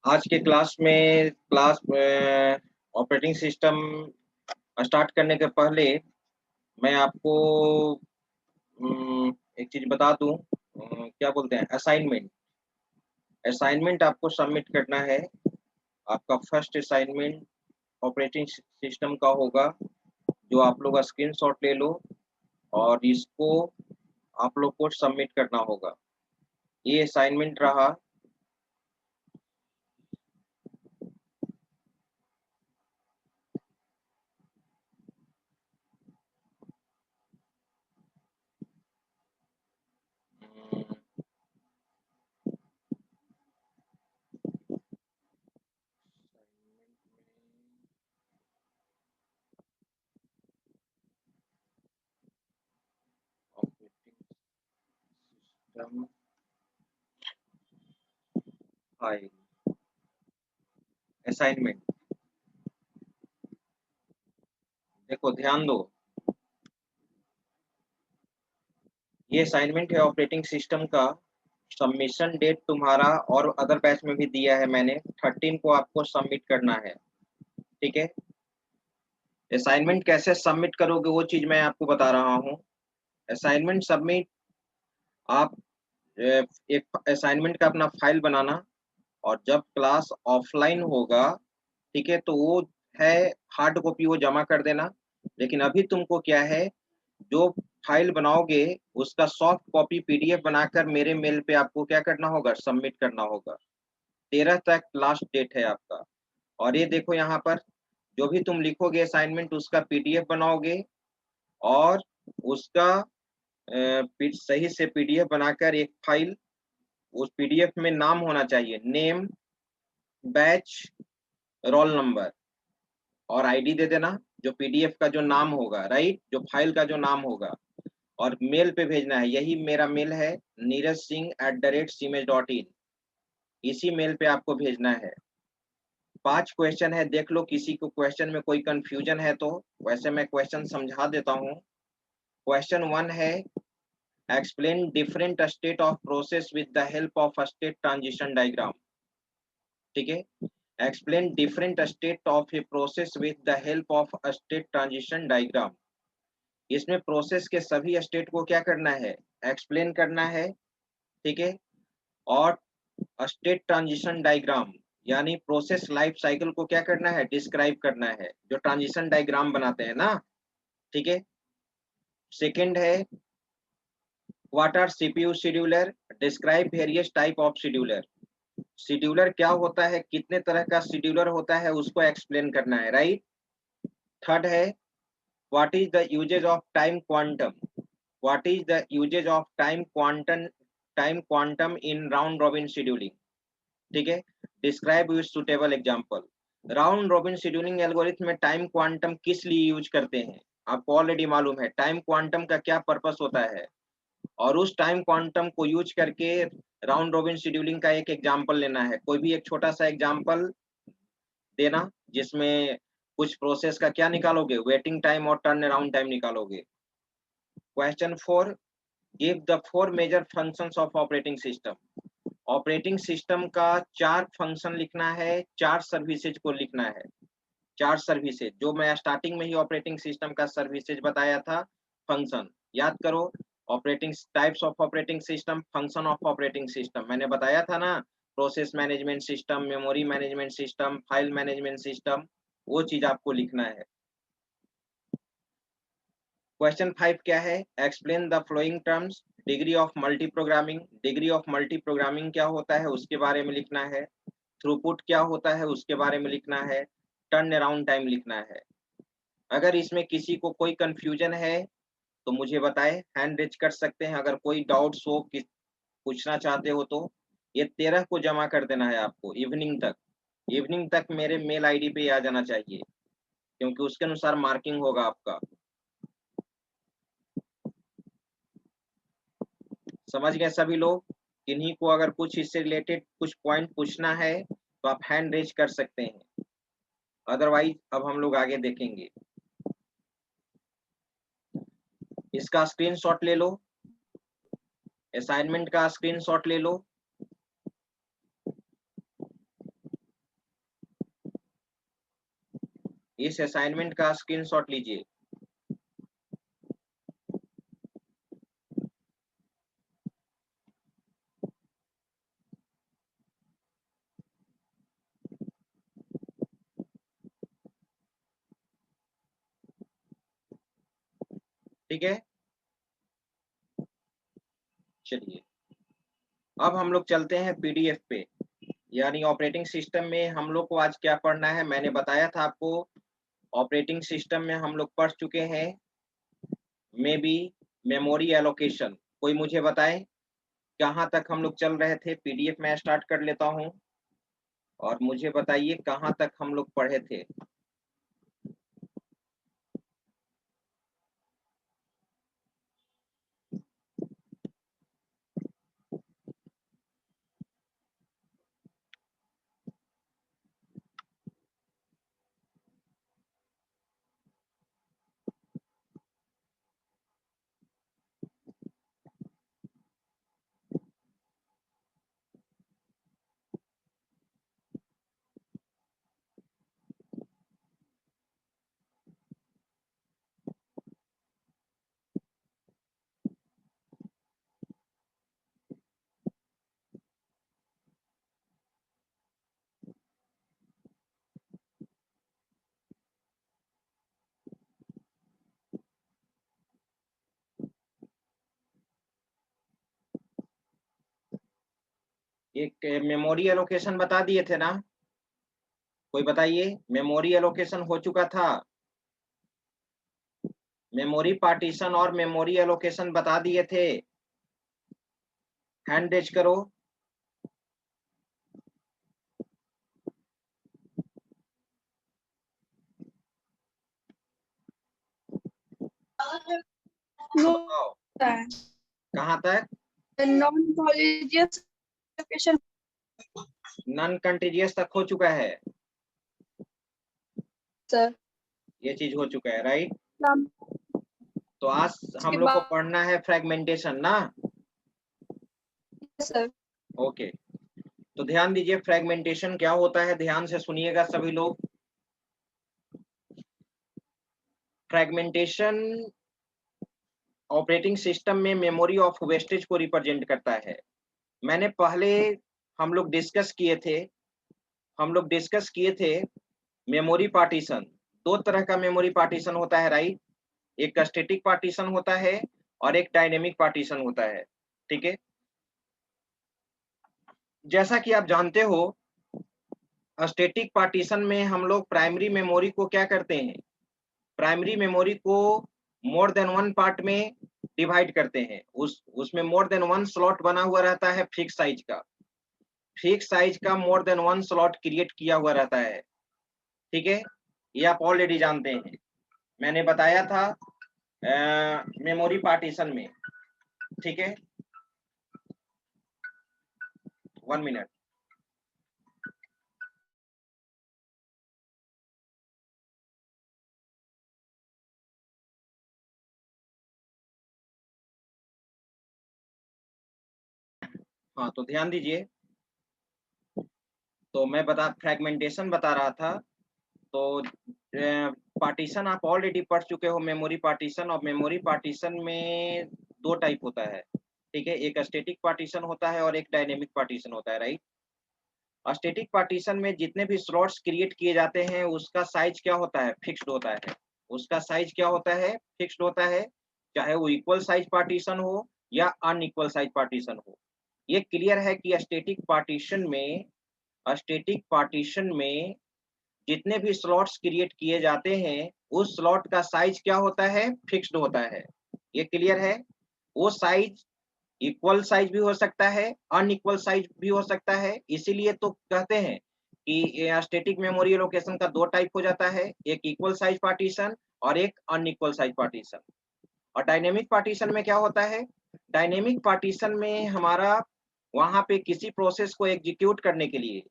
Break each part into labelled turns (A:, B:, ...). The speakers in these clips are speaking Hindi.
A: आज के क्लास ऑपरेटिंग सिस्टम स्टार्ट करने के पहले मैं आपको एक चीज़ बता दूँ, क्या बोलते हैं असाइनमेंट। असाइनमेंट आपको सबमिट करना है। आपका फर्स्ट असाइनमेंट ऑपरेटिंग सिस्टम का होगा, जो आप लोग स्क्रीनशॉट ले लो और इसको आप लोग को सबमिट करना होगा। ये असाइनमेंट रहा। Operating system file assignment. देखो ध्यान दो, ये असाइनमेंट है ऑपरेटिंग सिस्टम का। सबमिशन डेट तुम्हारा और अदर बैच में भी दिया है मैंने, 13 को आपको सबमिट करना है। ठीक है। असाइनमेंट कैसे सबमिट करोगे वो चीज मैं आपको बता रहा हूँ। असाइनमेंट सबमिट आप एक असाइनमेंट का अपना फाइल बनाना, और जब क्लास ऑफलाइन होगा, ठीक है, तो वो है हार्ड कॉपी वो जमा कर देना। लेकिन अभी तुमको क्या है, जो फाइल बनाओगे उसका सॉफ्ट कॉपी पीडीएफ बनाकर मेरे मेल पे आपको क्या करना होगा, सबमिट करना होगा। 13 तक लास्ट डेट है आपका। और ये देखो यहाँ पर, जो भी तुम लिखोगे असाइनमेंट उसका पीडीएफ बनाओगे, और उसका सही से पीडीएफ बनाकर एक फाइल, उस पीडीएफ में नाम होना चाहिए, नेम, बैच, रोल नंबर और आईडी दे देना, जो पीडीएफ का जो नाम होगा, राइट, जो फाइल का जो नाम होगा। और मेल पे भेजना है, यही मेरा मेल है, neerajsingh@cmh.in। इसी मेल पे आपको भेजना है। 5 क्वेश्चन है, देख लो किसी को क्वेश्चन में कोई कंफ्यूजन है तो। वैसे मैं क्वेश्चन समझा देता हूँ। क्वेश्चन 1 है, explain different state of process with the help of state transition diagram. ठीक है। Explain different state of a process with the help of state transition diagram. इसमें प्रोसेस के सभी स्टेट को क्या करना है, एक्सप्लेन करना है। ठीक है। और स्टेट ट्रांजिशन डायग्राम यानी प्रोसेस लाइफ साइकिल को क्या करना है, डिस्क्राइब करना है, जो ट्रांजिशन डायग्राम बनाते हैं ना। ठीक है। सेकंड है, what are CPU scheduler, describe various type of scheduler. Scheduler क्या होता है, कितने तरह का शेड्यूलर होता है, उसको एक्सप्लेन करना है, राइट। थर्ड है, what is the usages of time quantum, what is the usages of time quantum in round robin scheduling. ठीक है। Describe with suitable example. Round robin scheduling algorithm में टाइम क्वांटम किस लिए यूज करते हैं, आपको ऑलरेडी मालूम है टाइम क्वांटम का क्या पर्पस होता है। और उस टाइम क्वांटम को यूज करके राउंड रॉबिन शेड्यूलिंग का एक एग्जांपल लेना है, कोई भी एक छोटा सा एग्जांपल देना, जिसमें कुछ प्रोसेस का क्या निकालोगे, वेटिंग टाइम और टर्न अराउंड टाइम निकालोगे। Question 4, give the 4 major functions of operating system. Operating system का 4 फंक्शन लिखना है, 4 सर्विसेज को लिखना है। 4 सर्विसेज, जो मैं स्टार्टिंग में ही ऑपरेटिंग सिस्टम का सर्विसेज बताया था, फंक्शन याद करो। Operating types of operating system, function of operating system मैंने बताया था ना, process management system, memory management system, file management system, वो चीज आपको लिखना है। क्वेश्चन 5 क्या है, explain the flowing terms. Degree of multi programming, degree of multi programming क्या होता है उसके बारे में लिखना है। थ्रूपुट क्या होता है उसके बारे में लिखना है। टर्न अराउंड टाइम लिखना है। अगर इसमें किसी को कोई कंफ्यूजन है तो मुझे बताएं, हैंड रेज कर सकते हैं। अगर कोई डाउट्स हो कि पूछना चाहते हो तो ये 13 को जमा कर देना है आपको, इवनिंग तक। इवनिंग तक मेरे मेल आईडी पे आ जाना चाहिए, क्योंकि उसके अनुसार मार्किंग होगा आपका। समझ गए सभी लोग। किन्हीं को अगर कुछ इससे रिलेटेड कुछ पॉइंट पूछना है तो आप हैंड रेज कर सकते हैं, अदरवाइज अब हम लोग आगे देखेंगे। इसका स्क्रीनशॉट ले लो, असाइनमेंट का स्क्रीनशॉट ले लो। इस असाइनमेंट का स्क्रीनशॉट लीजिए। ठीक है, चलिए अब हम लोग चलते हैं पीडीएफ पे, यानी ऑपरेटिंग सिस्टम में हम लोग को आज क्या पढ़ना है। मैंने बताया था आपको, ऑपरेटिंग सिस्टम में हम लोग पढ़ चुके हैं मे बी मेमोरी एलोकेशन। कोई मुझे बताए कहाँ तक हम लोग चल रहे थे। पीडीएफ में स्टार्ट कर लेता हूँ और मुझे बताइए कहाँ तक हम लोग पढ़े थे। एक मेमोरी एलोकेशन बता दिए थे ना, कोई बताइए। मेमोरी एलोकेशन हो चुका था, मेमोरी पार्टीशन और मेमोरी एलोकेशन बता दिए थे। हैंड रेज करो।
B: नो
A: बताओ कहाँ तक।
B: नॉन कॉलेजियस एलोकेशन
A: नॉन कंटीजियस तक हो चुका है,
B: सर।
A: ये चीज हो चुका है, राइट।
B: नाम
A: तो आज हम
B: उसके
A: लोग को
B: बाद
A: पढ़ना है फ्रेगमेंटेशन ना।
B: सर
A: ओके, तो ध्यान दीजिए फ्रेगमेंटेशन क्या होता है, ध्यान से सुनिएगा सभी लोग। फ्रेगमेंटेशन ऑपरेटिंग सिस्टम में मेमोरी ऑफ वेस्टेज को रिप्रेजेंट करता है। मैंने पहले हम लोग डिस्कस किए थे, मेमोरी पार्टीशन। दो तरह का मेमोरी पार्टीशन होता है, राइट। एक स्टैटिक पार्टीशन होता है और एक डायनेमिक पार्टीशन होता है। ठीक है, जैसा कि आप जानते हो, स्टैटिक पार्टीशन में हम लोग प्राइमरी मेमोरी को क्या करते हैं, प्राइमरी मेमोरी को मोर देन वन पार्ट में डिवाइड करते हैं। उसमें मोर देन वन स्लॉट बना हुआ रहता है, फिक्स साइज का more than one slot create किया हुआ रहता है। ठीक है, ये आप ऑलरेडी जानते हैं, मैंने बताया था मेमोरी पार्टीशन में। ठीक है, 1 मिनट। हाँ, तो ध्यान दीजिए, तो मैं फ्रेगमेंटेशन बता रहा था। तो पार्टीशन आप ऑलरेडी पढ़ चुके हो, मेमोरी पार्टीशन। और मेमोरी पार्टीशन में दो टाइप होता है। ठीक है, एक स्टैटिक पार्टीशन होता है और एक डायनेमिक पार्टीशन होता है, राइट। स्टैटिक पार्टीशन में जितने भी स्लॉट्स क्रिएट किए जाते हैं उसका साइज क्या होता है, फिक्स्ड होता है। उसका साइज क्या होता है, फिक्स्ड होता है, चाहे वो इक्वल साइज पार्टीशन हो या अनइक्वल साइज पार्टीशन हो। ये क्लियर है कि स्टैटिक पार्टीशन में जितने भी स्लॉट्स क्रिएट किए जाते हैं उस स्लॉट का साइज क्या होता है, फिक्स्ड होता है। ये क्लियर है। वो साइज इक्वल साइज भी हो सकता है, अनइक्वल साइज भी हो सकता है। इसीलिए तो कहते हैं कि स्टैटिक मेमोरी एलोकेशन का दो टाइप हो जाता है, एक इक्वल साइज पार्टीशन और एक अनइक्वल साइज पार्टीशन। और डायनेमिक पार्टीशन में क्या होता है, डायनेमिक पार्टीशन में हमारा वहां पे किसी प्रोसेस को एग्जीक्यूट करने के लिए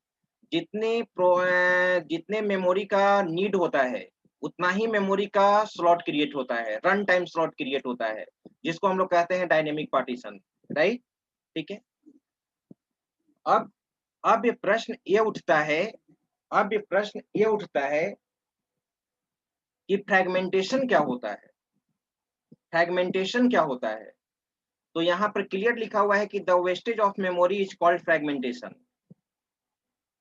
A: जितने मेमोरी का नीड होता है उतना ही मेमोरी का स्लॉट क्रिएट होता है, रन टाइम स्लॉट क्रिएट होता है, जिसको हम लोग कहते हैं डायनेमिक पार्टीशन, राइट। ठीक है, अब अब ये प्रश्न ये उठता है अब ये प्रश्न ये उठता है कि फ्रैगमेंटेशन क्या होता है। फ्रैगमेंटेशन क्या होता है, तो यहाँ पर क्लियर लिखा हुआ है कि the wastage of memory is called fragmentation.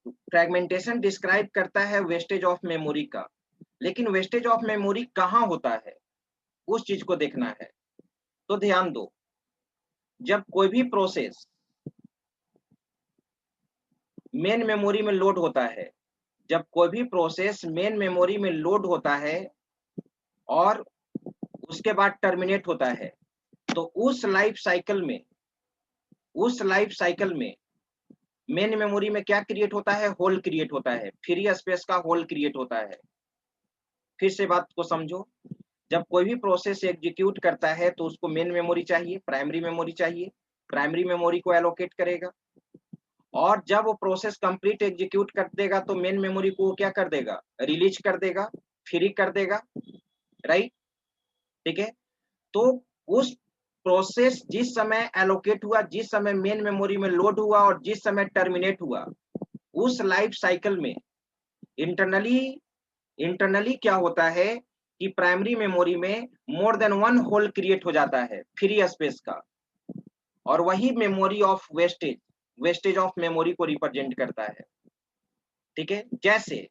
A: Fragmentation describe करता है वेस्टेज ऑफ मेमोरी का, लेकिन वेस्टेज ऑफ मेमोरी कहाँ होता है, उस चीज को देखना है। तो ध्यान दो, जब कोई भी प्रोसेस मेन मेमोरी में लोड होता है, जब कोई भी प्रोसेस मेन मेमोरी में लोड होता है और उसके बाद टर्मिनेट होता है, तो उस लाइफ साइकिल में मेन मेमोरी में क्या क्रिएट होता है, होल क्रिएट होता है, फ्री स्पेस का होल क्रिएट होता है। फिर से बात को समझो, जब कोई भी प्रोसेस एग्जीक्यूट करता है तो उसको मेन मेमोरी चाहिए, प्राइमरी मेमोरी चाहिए, प्राइमरी मेमोरी को एलोकेट करेगा, और जब वो प्रोसेस कंप्लीट एग्जीक्यूट कर देगा तो मेन मेमोरी को क्या कर देगा, रिलीज कर देगा, फ्री कर देगा, राइट। ठीक है, तो उस प्रोसेस जिस समय एलोकेट हुआ, जिस समय मेन मेमोरी में लोड हुआ और जिस समय टर्मिनेट हुआ, उस लाइफ साइकिल में इंटरनली क्या होता है कि प्राइमरी मेमोरी में more than one hole create हो जाता है फ्री स्पेस का, और वही memory of wastage of memory को रिप्रेजेंट करता है। ठीक है, जैसे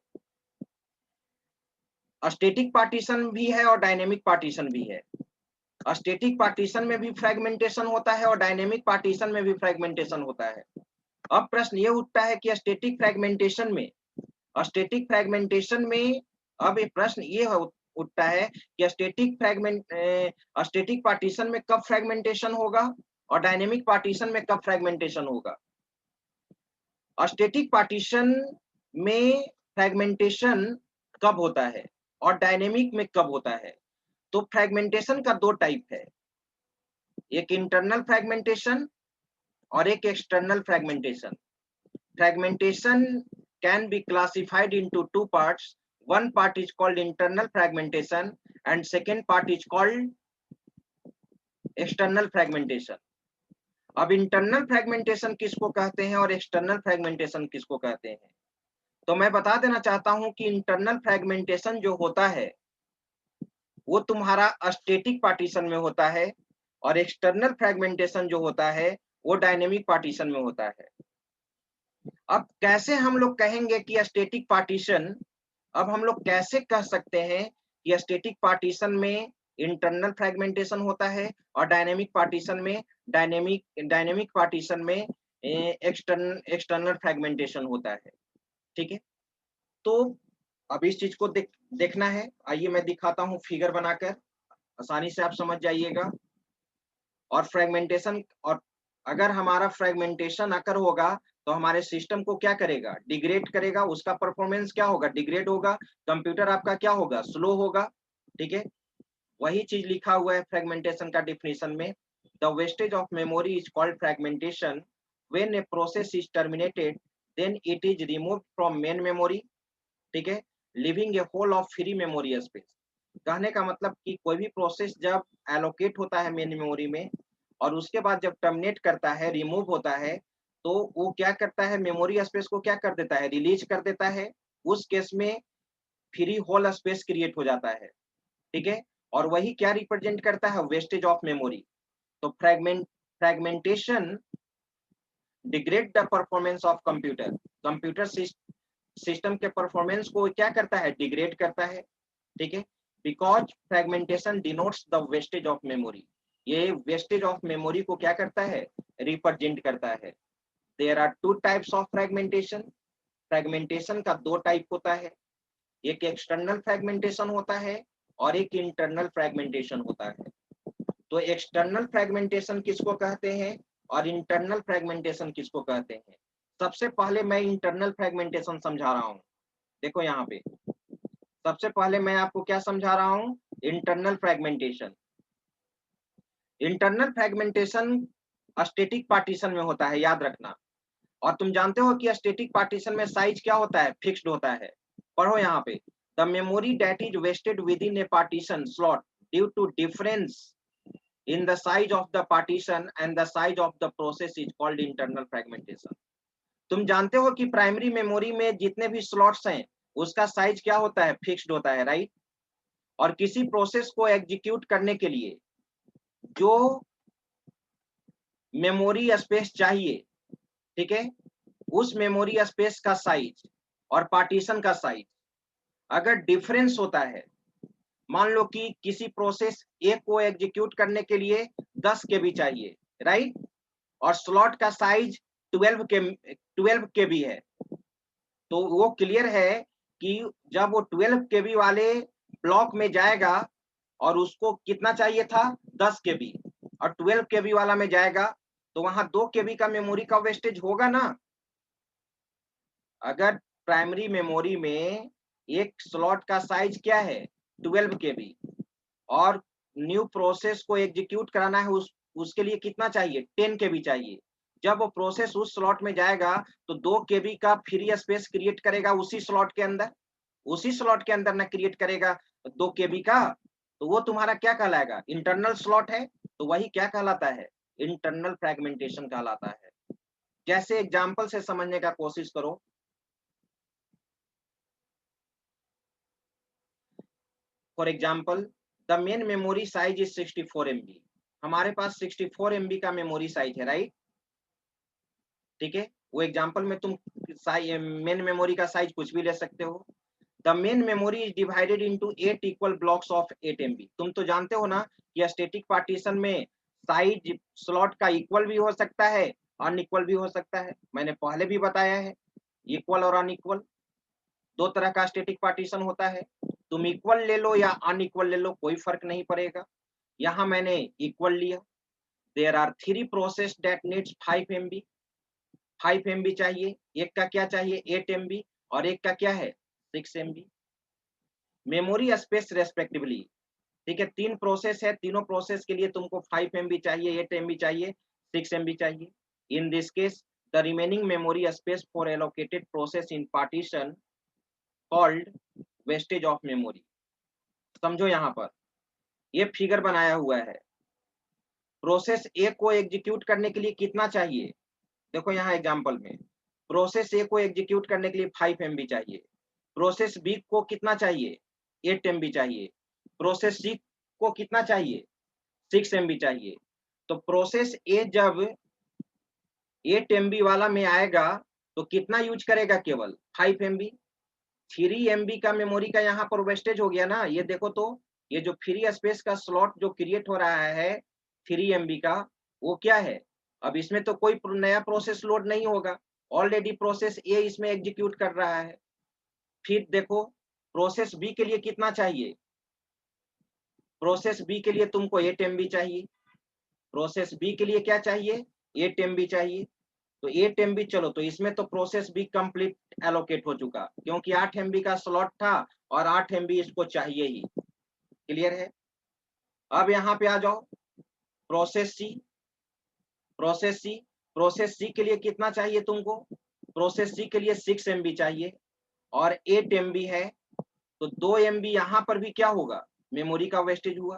A: स्टैटिक पार्टीशन भी है और डायनेमिक पार्टीशन भी है। स्टैटिक पार्टीशन में भी फ्रैगमेंटेशन होता है और डायनेमिक पार्टीशन में भी फ्रैगमेंटेशन होता है। अब प्रश्न ये उठता है कि स्टैटिक फ्रैगमेंटेशन में अब ये प्रश्न ये उठता है कि स्टैटिक पार्टीशन में कब फ्रैगमेंटेशन होगा और डायनेमिक पार्टीशन में कब फ्रैगमेंटेशन होगा। स्टैटिक पार्टीशन में फ्रैगमेंटेशन कब होता है और डायनेमिक में कब होता है। तो फ्रैगमेंटेशन का दो टाइप है, एक इंटरनल फ्रैगमेंटेशन और एक external fragmentation. Fragmentation can be classified into two parts. One part is called internal fragmentation and second part is called external fragmentation. अब इंटरनल फ्रैगमेंटेशन किसको कहते हैं और एक्सटर्नल फ्रैगमेंटेशन किसको कहते हैं, तो मैं बता देना चाहता हूं कि इंटरनल फ्रैगमेंटेशन जो होता है वो तुम्हारा स्टैटिक पार्टीशन में होता है, और एक्सटर्नल फ्रैगमेंटेशन जो होता है वो डायनेमिक पार्टीशन में होता है। अब कैसे हम लोग कहेंगे कि स्टैटिक पार्टीशन, अब हम लोग कैसे कह सकते हैं कि स्टैटिक पार्टीशन में इंटरनल फ्रैगमेंटेशन होता है और डायनेमिक पार्टीशन में एक्सटर्नल फ्रैगमेंटेशन होता है। ठीक है, तो अब इस चीज को देखना है। आइए मैं दिखाता हूं फिगर बनाकर, आसानी से आप समझ जाइएगा। और फ्रैगमेंटेशन, और अगर हमारा फ्रैगमेंटेशन अकर होगा तो हमारे सिस्टम को क्या करेगा, डिग्रेड करेगा, उसका परफॉर्मेंस क्या होगा, डिग्रेड होगा, कंप्यूटर आपका क्या होगा, स्लो होगा। ठीक है, वही चीज लिखा हुआ है फ्रैगमेंटेशन का डिफिनीशन में। The wastage of memory is called fragmentation when a process is terminated then it is removed from main memory. ठीक है, leaving a hole of free memory space. कहने का मतलब कि कोई भी प्रोसेस जब एलोकेट होता है मेन मेमोरी में और उसके बाद जब टर्मिनेट करता है, रिमूव होता है, तो वो क्या करता है, मेमोरी स्पेस को क्या कर देता है, रिलीज कर देता है। उस केस में फ्री होल स्पेस क्रिएट हो जाता है। ठीक है, और वही क्या रिप्रेजेंट करता है, वेस्टेज ऑफ मेमोरी। तो fragmentation degrade the performance of computer system के परफॉर्मेंस को क्या करता है, डिग्रेड करता है। ठीक है, because fragmentation denotes the wastage of memory, ये वेस्टेज ऑफ मेमोरी को क्या करता है, रिप्रेजेंट करता है। There are two types of fragmentation. Fragmentation का दो टाइप होता है, एक एक्सटर्नल फ्रैगमेंटेशन होता है और एक इंटरनल फ्रैगमेंटेशन होता है। तो एक्सटर्नल फ्रैगमेंटेशन किसको कहते हैं और इंटरनल फ्रैगमेंटेशन किसको कहते हैं। सबसे पहले मैं इंटरनल फ्रैगमेंटेशन समझा रहा हूं। देखो यहाँ पे सबसे पहले मैं आपको क्या समझा रहा हूं, internal fragmentation. Internal fragmentation static partition में होता है, याद रखना। और तुम जानते हो कि स्टैटिक पार्टीशन में साइज क्या होता है, फिक्स्ड होता है। पढ़ो यहाँ पे, the memory that is wasted within a partition slot due to difference in the size of the partition and the size of the process is called internal fragmentation। तुम जानते हो कि प्राइमरी मेमोरी में जितने भी स्लॉट्स हैं उसका साइज क्या होता है, फिक्स्ड होता है, राइट। और किसी प्रोसेस को एग्जीक्यूट करने के लिए जो मेमोरी स्पेस चाहिए, ठीक है, उस मेमोरी स्पेस का साइज और पार्टीशन का साइज अगर डिफरेंस होता है, मान लो कि किसी प्रोसेस ए को एग्जीक्यूट करने के लिए 10 केबी चाहिए, राइट, और स्लॉट का साइज 12 केबी है, तो वो क्लियर है कि जब वो 12 केबी वाले ब्लॉक में जाएगा और उसको कितना चाहिए था 10 केबी, और 12 केबी वाला में जाएगा तो वहां 2 केबी का मेमोरी का वेस्टेज होगा ना। अगर प्राइमरी मेमोरी में एक स्लॉट का साइज क्या है 12 केबी और न्यू प्रोसेस को एग्जीक्यूट कराना है उसके लिए कितना चाहिए 10 केबी चाहिए। जब वो प्रोसेस उस स्लॉट में जाएगा तो 2 केबी का फ्री स्पेस क्रिएट करेगा उसी स्लॉट के अंदर, उसी स्लॉट के अंदर ना क्रिएट करेगा 2 केबी का, तो वो तुम्हारा क्या कहलाएगा इंटरनल स्लॉट है, तो वही क्या कहलाता है इंटरनल फ्रेगमेंटेशन कहलाता है। जैसे एग्जांपल से समझने का कोशिश करो, for example the main memory size is 64 MB, हमारे पास 64 MB का मेमोरी साइज है, राइट, ठीक है, वो एग्जांपल में तुम मेन मेमोरी का साइज कुछ भी ले सकते हो। The main memory is divided into 8 equal blocks of 8 MB, तुम तो जानते हो ना कि स्टैटिक पार्टीशन में साइज स्लॉट का इक्वल भी हो सकता है अनइक्वल भी हो सकता है, मैंने पहले भी बताया है, इक्वल और अनइक्वल दो तरह का स्टैटिक पार्टीशन होता है, तुम इक्वल ले लो या अनइक्वल ले लो कोई फर्क नहीं पड़ेगा। यहाँ मैंने इक्वल लिया। There are 3 process that needs 5 MB, 5 MB चाहिए, एक का क्या चाहिए 8 MB और एक का क्या है 6 MB मेमोरी स्पेस रेस्पेक्टिवली, ठीक है, 3 प्रोसेस है, तीनों प्रोसेस के लिए तुमको 5 MB चाहिए, 8 MB चाहिए, 6 MB चाहिए। In this case the remaining memory space for allocated process in partition called wastage of memory. समझो यहाँ पर ये फिगर बनाया हुआ है, प्रोसेस ए को एग्जीक्यूट करने के लिए कितना चाहिए, देखो यहाँ एग्जांपल में प्रोसेस ए को एग्जीक्यूट करने के लिए 5 MB चाहिए, प्रोसेस बी को कितना चाहिए 8 MB चाहिए, प्रोसेस सी को कितना चाहिए 6 MB चाहिए। तो प्रोसेस ए जब 8 MB वाला में आएगा तो कितना यूज करेगा केवल 5 MB, 3 MB का मेमोरी का यहाँ पर वेस्टेज हो गया ना। ये देखो तो ये जो फ्री स्पेस का स्लॉट जो क्रिएट हो रहा है 3 MB का, वो क्या है, अब इसमें तो कोई नया प्रोसेस लोड नहीं होगा, ऑलरेडी प्रोसेस ए इसमें एग्जीक्यूट कर रहा है। फिर देखो प्रोसेस बी के लिए कितना चाहिए, प्रोसेस बी के लिए तुमको 8 MB चाहिए, प्रोसेस बी के लिए क्या चाहिए 8 MB चाहिए, तो 8 MB चलो तो इसमें तो प्रोसेस बी कंप्लीट एलोकेट हो चुका क्योंकि 8 MB का स्लॉट था और 8 MB इसको चाहिए ही। क्लियर है। अब यहाँ पे आ जाओ प्रोसेस सी, प्रोसेस सी, प्रोसेस सी के लिए कितना चाहिए तुमको, प्रोसेस सी के लिए 6 MB चाहिए और 8 MB है, तो 2 MB यहाँ पर भी क्या होगा मेमोरी का वेस्टेज हुआ।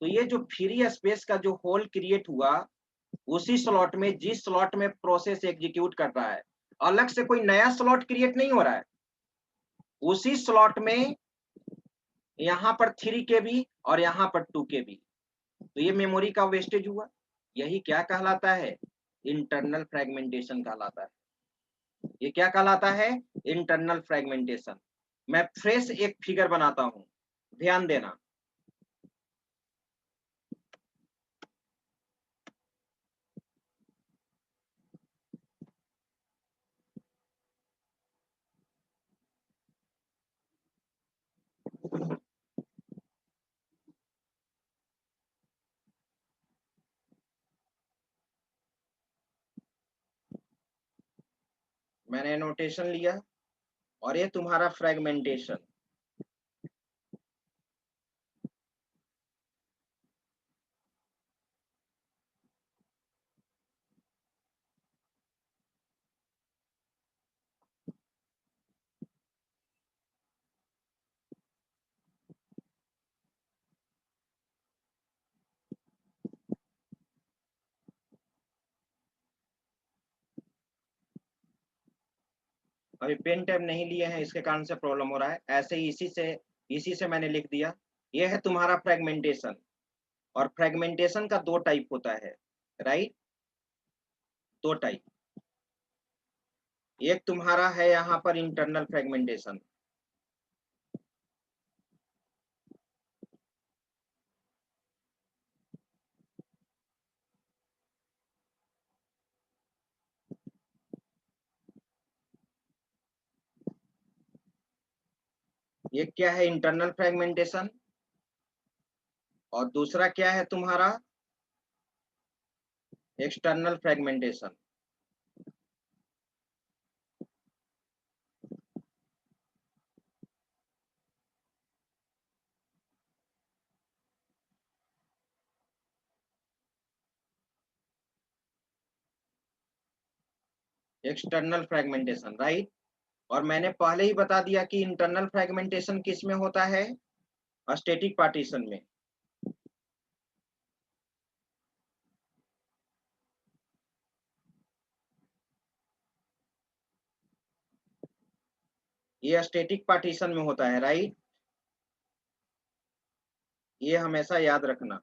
A: तो ये जो फ्री स्पेस का जो होल क्रिएट हुआ उसी स्लॉट में जिस स्लॉट में प्रोसेस एग्जीक्यूट कर रहा है, अलग से कोई नया स्लॉट क्रिएट नहीं हो रहा है, उसी स्लॉट में यहाँ पर 3 KB और यहाँ पर 2 KB, तो ये मेमोरी का वेस्टेज हुआ। यही क्या कहलाता है इंटरनल फ्रेगमेंटेशन कहलाता है। ये क्या कहलाता है इंटरनल फ्रेगमेंटेशन। मैं फ्रेश एक फिगर बनाता हूं, ध्यान देना। मैंने नोटेशन लिया और ये तुम्हारा फ्रेगमेंटेशन। अभी पेन टैब नहीं लिए हैं इसके कारण से प्रॉब्लम हो रहा है, ऐसे ही इसी से मैंने लिख दिया। ये है तुम्हारा फ्रेगमेंटेशन, और फ्रेगमेंटेशन का दो टाइप होता है, राइट, दो टाइप। एक तुम्हारा है यहाँ पर इंटरनल फ्रेगमेंटेशन, एक क्या है इंटरनल फ्रेगमेंटेशन, और दूसरा क्या है तुम्हारा external fragmentation. External fragmentation, right. और मैंने पहले ही बता दिया कि इंटरनल फ्रेगमेंटेशन किस में होता है, स्टैटिक पार्टीशन में। ये स्टैटिक पार्टीशन में होता है, राइट, ये हमेशा याद रखना।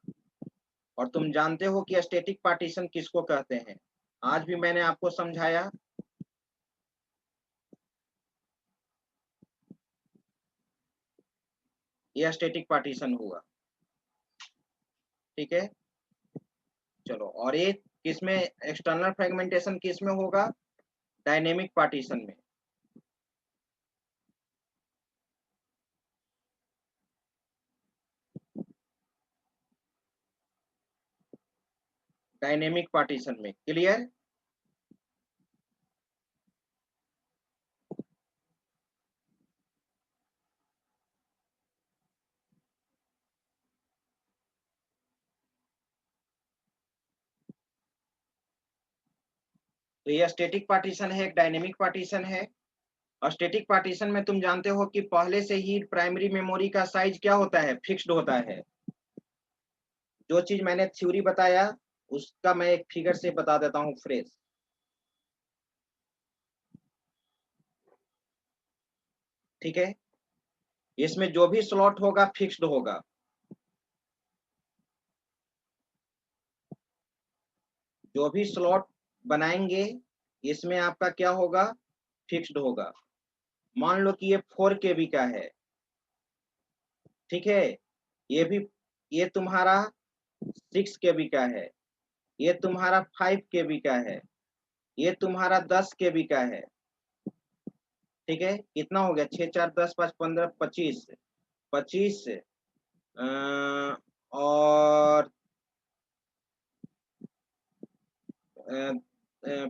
A: और तुम जानते हो कि स्टैटिक पार्टीशन किसको कहते हैं, आज भी मैंने आपको समझाया। ये स्टैटिक पार्टीशन हुआ, ठीक है। चलो, और ये किसमें एक्सटर्नल फ्रेगमेंटेशन किसमें होगा, डायनेमिक पार्टीशन में। डायनेमिक पार्टीशन में, क्लियर। तो ये स्टैटिक पार्टीशन है, एक डायनेमिक पार्टीशन है। स्टैटिक पार्टीशन में तुम जानते हो कि पहले से ही प्राइमरी मेमोरी का साइज क्या होता है, फिक्स्ड होता है। जो चीज मैंने थ्योरी बताया उसका मैं एक फिगर से बता देता हूँ फ्रेश, ठीक है। इसमें जो भी स्लॉट होगा फिक्स्ड होगा, जो भी स्लॉट बनाएंगे इसमें आपका क्या होगा, फिक्स्ड होगा। मान लो कि ये 4 केबी का है, ठीक है। ये भी, ये तुम्हारा 6 केबी का है, ये तुम्हारा 5 केबी का है, ये तुम्हारा 10 केबी का है, ठीक है। कितना हो गया, 6 4 10 5 15 25, 25 और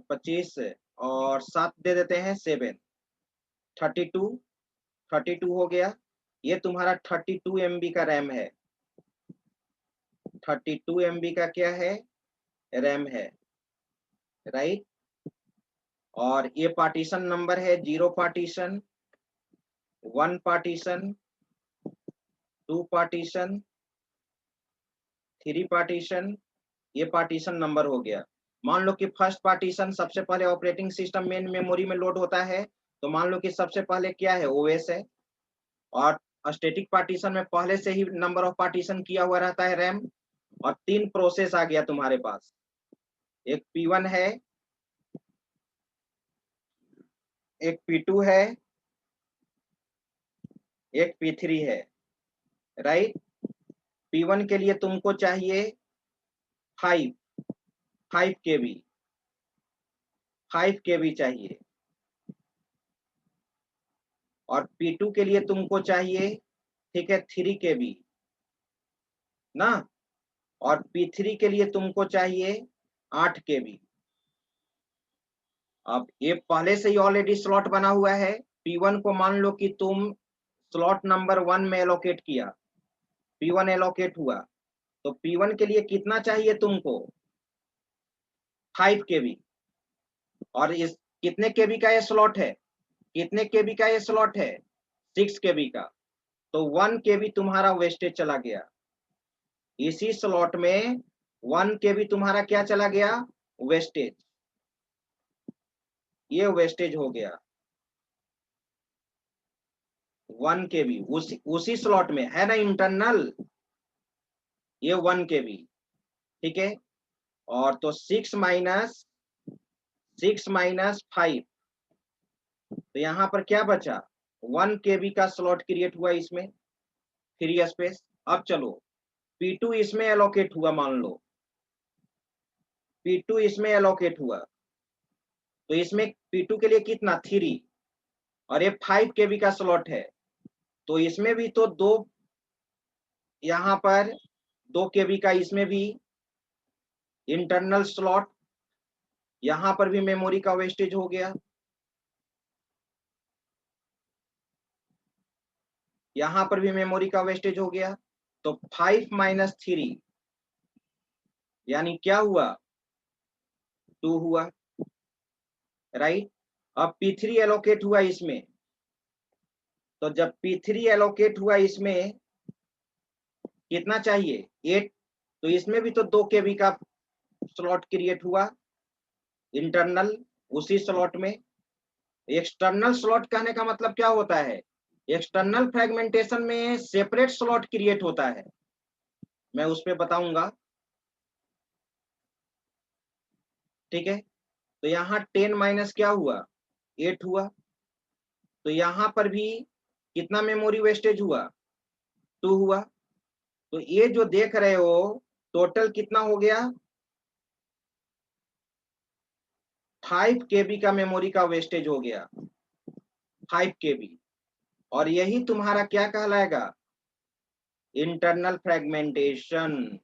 A: 25 और 7 दे देते हैं 7, 32, 32 हो गया। ये तुम्हारा 32 MB का रैम है, 32 MB का क्या है, रैम है, राइट। और ये पार्टीशन नंबर है 0 पार्टीशन, 1 पार्टीशन, 2 पार्टीशन, 3 पार्टीशन, ये पार्टीशन नंबर हो गया। मान लो कि फर्स्ट पार्टीशन सबसे पहले ऑपरेटिंग सिस्टम मेन मेमोरी में लोड होता है, तो मान लो कि सबसे पहले क्या है, ओएस है। और स्टैटिक पार्टीशन में पहले से ही नंबर ऑफ पार्टीशन किया हुआ रहता है रैम। और 3 प्रोसेस आ गया तुम्हारे पास, एक P1 है, एक P2 है, एक P3 है, राइट। P1 के लिए तुमको चाहिए 5 5 KB, 5 KB चाहिए। और P2 के लिए तुमको चाहिए, ठीक है, 3 KB ना। और P3 के लिए तुमको चाहिए 8 KB। अब ये पहले से ही ऑलरेडी स्लॉट बना हुआ है। P1 को मान लो कि तुम स्लॉट नंबर 1 में एलोकेट किया, P1 एलोकेट हुआ, तो P1 के लिए कितना चाहिए तुमको, 5 KB। और इस कितने केबी का ये स्लॉट है, कितने केबी का ये स्लॉट है, 6 KB का। तो 1 KB तुम्हारा वेस्टेज चला गया, इसी स्लॉट में 1 KB तुम्हारा क्या चला गया, वेस्टेज। ये वेस्टेज हो गया, 1 KB उसी स्लॉट में है ना इंटरनल, ये 1 KB, ठीक है। और तो 6 माइनस 5, तो यहाँ पर क्या बचा, 1 KB का स्लॉट क्रिएट हुआ इसमें, फ्री स्पेस। अब चलो P2 इसमें एलोकेट हुआ, मान लो P2 इसमें एलोकेट हुआ, तो इसमें P2 के लिए कितना 3, और ये 5 KB का स्लॉट है, तो इसमें भी तो 2, यहाँ पर 2 KB का इसमें भी इंटरनल स्लॉट, यहाँ पर भी मेमोरी का वेस्टेज हो गया, यहाँ पर भी मेमोरी का वेस्टेज हो गया, तो 5 माइनस 3 यानी क्या हुआ, 2 हुआ, राइट। अब P3 एलोकेट हुआ इसमें, तो जब P3 एलोकेट हुआ इसमें कितना चाहिए, 8, तो इसमें भी तो 2 KB का स्लॉट क्रिएट हुआ इंटरनल उसी स्लॉट में। एक्सटर्नल स्लॉट कहने का मतलब क्या होता है, एक्सटर्नल फ्रेगमेंटेशन में सेपरेट स्लॉट क्रिएट होता है, मैं उस पर बताऊंगा, ठीक है। तो यहाँ 10 माइनस क्या हुआ, 8 हुआ, तो यहाँ पर भी कितना मेमोरी वेस्टेज हुआ, 2 हुआ, तो ये जो देख रहे हो टोटल कितना हो गया, 5 KB का मेमोरी का वेस्टेज हो गया, 5 KB, और यही तुम्हारा क्या कहलाएगा, इंटरनल फ्रेगमेंटेशन,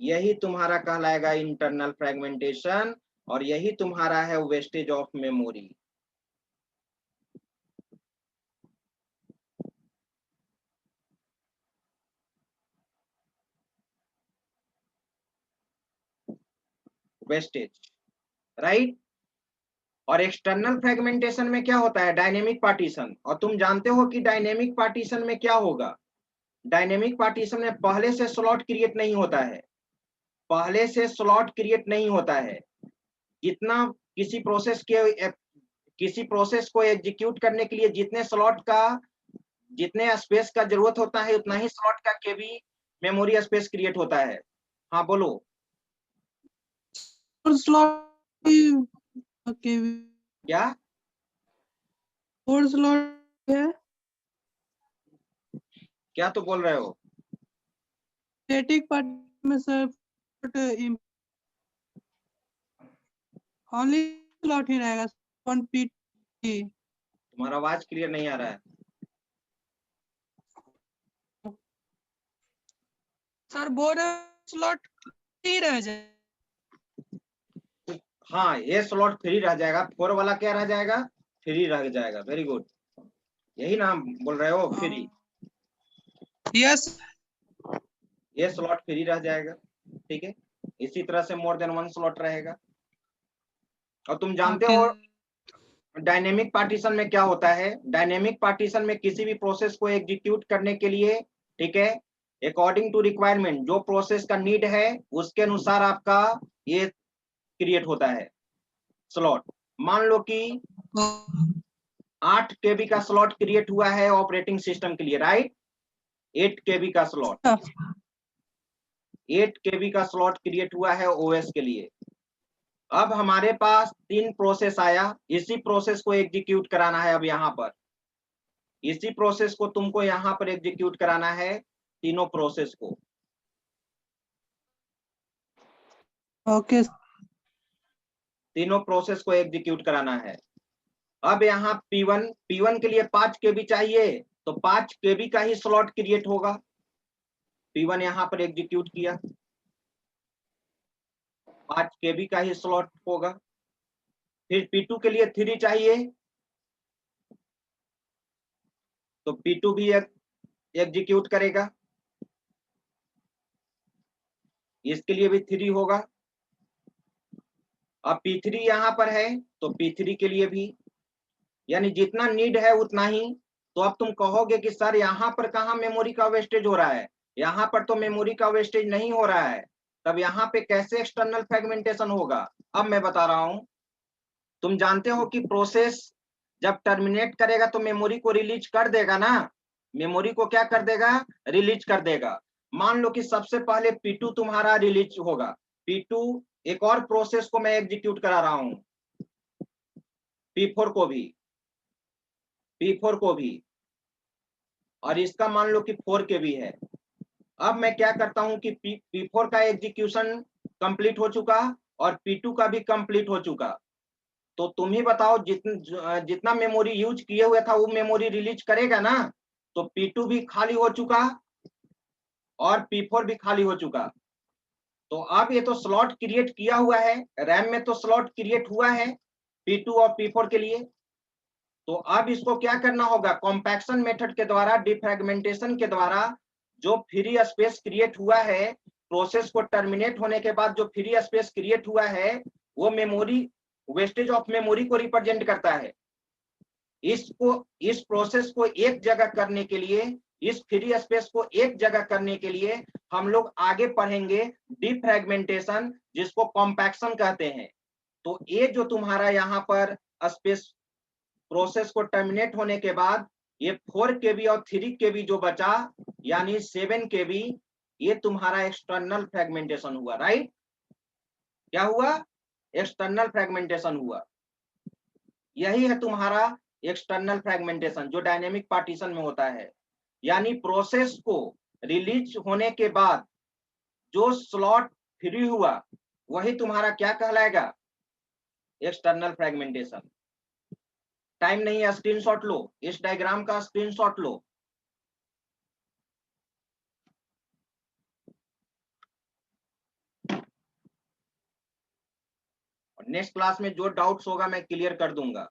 A: यही तुम्हारा कहलाएगा इंटरनल फ्रेगमेंटेशन, और यही तुम्हारा है wastage of memory. Wastage, right. और एक्सटर्नल फ्रेगमेंटेशन में क्या होता है, डायनेमिक पार्टीशन, और तुम जानते हो कि डायनेमिक पार्टीशन में क्या होगा, डायनेमिक पार्टीशन में पहले से स्लॉट क्रिएट नहीं होता है, पहले से स्लॉट क्रिएट नहीं होता है, जितना किसी प्रोसेस को एग्जीक्यूट करने के लिए जितने स्लॉट का, जितने स्पेस का जरूरत होता है उतना ही स्लॉट का केबी मेमोरी स्पेस क्रिएट होता है। हाँ बोलो,
C: स्लॉट ओके,
A: क्या
C: 4 स्लॉट है,
A: क्या तो बोल रहे हो,
C: स्टैटिक पार्ट में सर ओनली स्लॉट ही रहेगा 1 P।
A: तुम्हारा आवाज क्लियर नहीं आ रहा है।
C: सर बोर्ड स्लॉट ही रह जाए,
A: हाँ ये स्लॉट फ्री रह जाएगा, 4 वाला क्या रह जाएगा, फ्री रह जाएगा, वेरी गुड, यही ना बोल रहे हो, फ्री,
C: यस
A: ये स्लॉट फ्री रह जाएगा, ठीक है। इसी तरह से मोर देन 1 स्लॉट रहेगा। और तुम जानते
C: ओके
A: हो डायनेमिक पार्टीशन में क्या होता है, डायनेमिक पार्टीशन में किसी भी प्रोसेस को एग्जीक्यूट करने के लिए, ठीक है, अकॉर्डिंग टू रिक्वायरमेंट, जो प्रोसेस का नीड है उसके अनुसार आपका ये क्रिएट होता है स्लॉट। मान लो कि 8 KB का स्लॉट क्रिएट हुआ है ऑपरेटिंग सिस्टम के लिए, राइट, 8 KB का स्लॉट, 8 KB का स्लॉट क्रिएट हुआ है ओएस के लिए। अब हमारे पास 3 प्रोसेस आया, इसी प्रोसेस को एग्जीक्यूट कराना है, अब यहाँ पर इसी प्रोसेस को तुमको यहाँ पर एग्जीक्यूट कराना है, तीनों प्रोसेस को,
C: ओके
A: तीनों प्रोसेस को एग्जीक्यूट कराना है। अब यहाँ P1 के लिए 5 KB चाहिए, तो 5 KB का ही स्लॉट क्रिएट होगा, P1 यहाँ पर एग्जीक्यूट किया, 5 KB का ही स्लॉट होगा। फिर P2 के लिए 3 चाहिए, तो P2 भी एग्जीक्यूट करेगा, इसके लिए भी 3 होगा। अब P3 यहाँ पर है, तो P3 के लिए भी, यानी जितना नीड है उतना ही। तो अब तुम कहोगे कि सर यहाँ पर कहाँ मेमोरी का वेस्टेज हो रहा है, यहाँ पर तो मेमोरी का वेस्टेज नहीं हो रहा है, तब यहाँ पे कैसे एक्सटर्नल फ्रेगमेंटेशन होगा। अब मैं बता रहा हूं, तुम जानते हो कि प्रोसेस जब टर्मिनेट करेगा तो मेमोरी को रिलीज कर देगा ना, मेमोरी को क्या कर देगा, रिलीज कर देगा। मान लो कि सबसे पहले P2 तुम्हारा रिलीज होगा। P2 एक और प्रोसेस को मैं एग्जीक्यूट करा रहा हूं, P4 को भी, और इसका मान लो कि 4 के भी है। अब मैं क्या करता हूं कि P4 का एग्जीक्यूशन कंप्लीट हो चुका और P2 का भी कंप्लीट हो चुका। तो तुम ही बताओ जितना मेमोरी यूज किए हुए था वो मेमोरी रिलीज करेगा ना। तो P2 भी खाली हो चुका और P4 भी खाली हो चुका। तो अब ये तो स्लॉट क्रिएट किया हुआ है, रैम में तो स्लॉट क्रिएट हुआ है P2 और P4 के लिए। तो अब इसको क्या करना होगा, कॉम्पैक्शन मेथड के द्वारा, डिफ्रैगमेंटेशन के द्वारा जो फ्री स्पेस क्रिएट हुआ है, प्रोसेस को टर्मिनेट होने के बाद जो फ्री स्पेस क्रिएट हुआ है वो मेमोरी, वेस्टेज ऑफ मेमोरी को रिप्रेजेंट करता है। इस प्रोसेस को एक जगह करने के लिए, इस फ्री स्पेस को एक जगह करने के लिए हम लोग आगे पढ़ेंगे डिफ्रैगमेंटेशन, जिसको कॉम्पैक्शन कहते हैं। तो ये जो तुम्हारा यहाँ पर स्पेस प्रोसेस को टर्मिनेट होने के बाद ये 4 KB और 3 KB जो बचा, यानी 7 KB, ये तुम्हारा एक्सटर्नल फ्रेगमेंटेशन हुआ, राइट। क्या हुआ, एक्सटर्नल फ्रेगमेंटेशन हुआ। यही है तुम्हारा एक्सटर्नल फ्रेगमेंटेशन जो डायनेमिक पार्टीशन में होता है। यानी प्रोसेस को रिलीज होने के बाद जो स्लॉट फ्री हुआ वही तुम्हारा क्या कहलाएगा, एक्सटर्नल फ्रेगमेंटेशन। टाइम नहीं है, स्क्रीनशॉट लो, इस डायग्राम का स्क्रीनशॉट लो। नेक्स्ट क्लास में जो डाउट्स होगा मैं क्लियर कर दूंगा।